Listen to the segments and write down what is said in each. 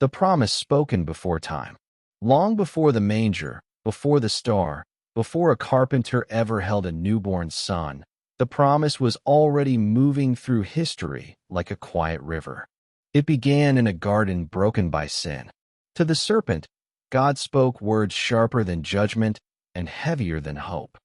the promise spoken before time. Long before the manger, before the star, before a carpenter ever held a newborn son, the promise was already moving through history like a quiet river. It began in a garden broken by sin. To the serpent, God spoke words sharper than judgment and heavier than hope.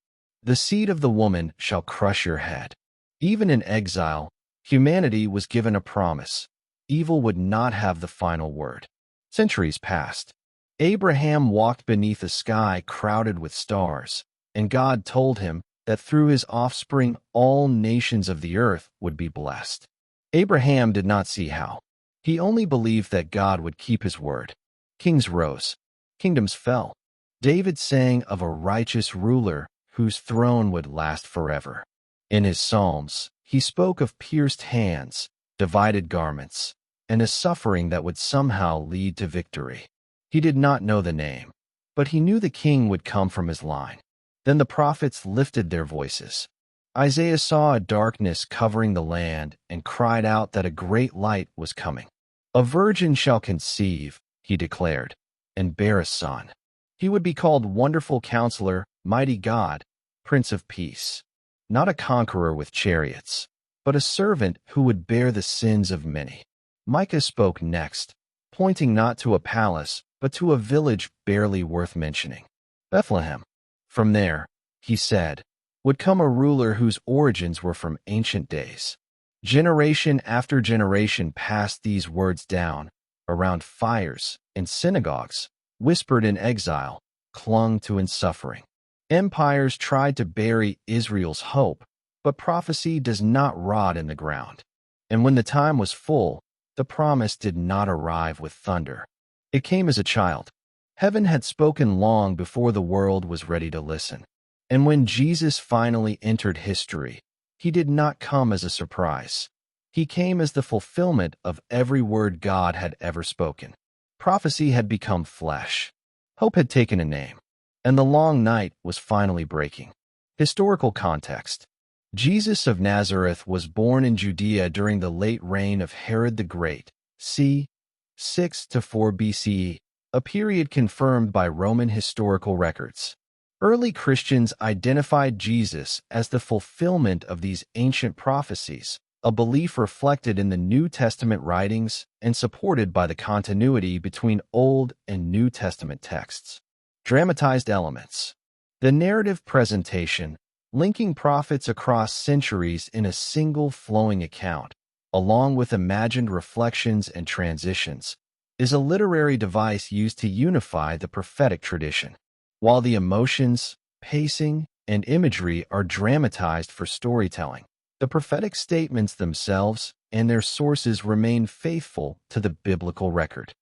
The seed of the woman shall crush your head. Even in exile, humanity was given a promise. Evil would not have the final word. Centuries passed. Abraham walked beneath a sky crowded with stars, and God told him that through his offspring all nations of the earth would be blessed. Abraham did not see how. He only believed that God would keep his word. Kings rose. Kingdoms fell. David sang of a righteous ruler whose throne would last forever. In his psalms, he spoke of pierced hands, divided garments, and a suffering that would somehow lead to victory. He did not know the name, but he knew the king would come from his line. Then the prophets lifted their voices. Isaiah saw a darkness covering the land and cried out that a great light was coming. A virgin shall conceive, he declared, and bear a son. He would be called Wonderful Counselor, Mighty God, Prince of Peace. Not a conqueror with chariots, but a servant who would bear the sins of many. Micah spoke next, pointing not to a palace, but to a village barely worth mentioning. Bethlehem. From there, he said, would come a ruler whose origins were from ancient days. Generation after generation passed these words down, around fires and synagogues, whispered in exile, clung to in suffering. Empires tried to bury Israel's hope, but prophecy does not rot in the ground. And when the time was full, the promise did not arrive with thunder. It came as a child. Heaven had spoken long before the world was ready to listen. And when Jesus finally entered history, he did not come as a surprise. He came as the fulfillment of every word God had ever spoken. Prophecy had become flesh. Hope had taken a name. And the long night was finally breaking. Historical context. Jesus of Nazareth was born in Judea during the late reign of Herod the Great, c. 6 to 4 BCE, a period confirmed by Roman historical records. Early Christians identified Jesus as the fulfillment of these ancient prophecies, a belief reflected in the New Testament writings and supported by the continuity between Old and New Testament texts. Dramatized elements. The narrative presentation, linking prophets across centuries in a single flowing account, along with imagined reflections and transitions, is a literary device used to unify the prophetic tradition. While the emotions, pacing, and imagery are dramatized for storytelling, the prophetic statements themselves and their sources remain faithful to the biblical record.